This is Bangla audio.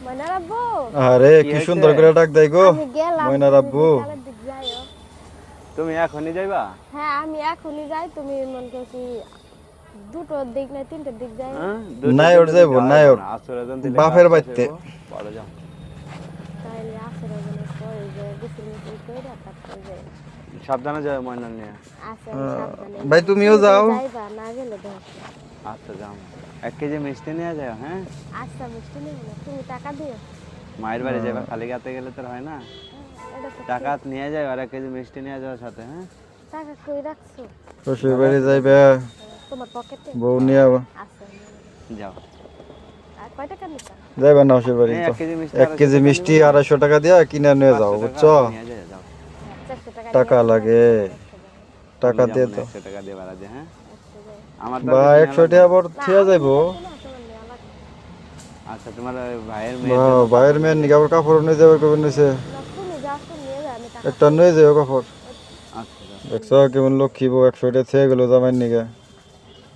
ময়নার আব্বু আরে কি সুন্দর করে ডাক দেয় গো আমি গেলাম ময়নার আব্বু। বিকালের দিক যাইও। তুমি এখনই যাইবা? হ্যাঁ আমি এখনই যাই, তুমি মনে করছি দুটোর দিক না তিনটের দিক যাই। হ্যাঁ নাই ওর যাইবো নাই ওর বাপের বাড়িতে। পরে যাও। তাইলে আসর ওখানে পরে যে গোসল মোসল কইরা তারপরে যাই। সাবধানে যাও ময়না নিয়ে। আচ্ছা আমি সাবধানে ভাই তুমিও যাও। যাইবা না গেলে দেখো। আচ্ছা যাও। 1 কেজি মিষ্টি নিয়ে যাও। হ্যাঁ আচ্ছা মিষ্টি নেব না, তুমি টাকা দিও। মায়ের বাড়ি যাবা, খালি গাতে গেলে তো হয় না। এটা তো টাকা নিয়ে যাও আর 1 কেজি মিষ্টি নিয়ে যাও সাথে। হ্যাঁ টাকা কই রাখছো? শ্বশুর বাড়ি যাইবে তোমার পকেটে? বউ নিয়ে আবার আচ্ছা যাও। আর কয় টাকা নিতা? যাইবে না শ্বশুর বাড়ি তো 1 কেজি মিষ্টি 250 টাকা দিয়া কিনে নিয়ে যাও বুঝছো। নিয়ে যাও। 400 টাকা টাকা লাগে টাকা দিয়ে তো 100 টাকা দিয়ে ভাড়া দিয়ে। হ্যাঁ আমার তো বা 100 টাকা আবার থিয়া যাইবো। আচ্ছা তোমার ভাইয়ের বা মেয়ে ভাইয়ের মেয়ের নিকে আবার কাপড় নিয়ে যাবে কবে নিছে তুমি যাও তো নিয়ে যাও, আমি টাকা একটা নিয়ে যাও কাপড়। আচ্ছা দেখছো কেমন লক্ষ্মী বউ 100 টাকা থিয়া গেল জামাইয়ের নিকে।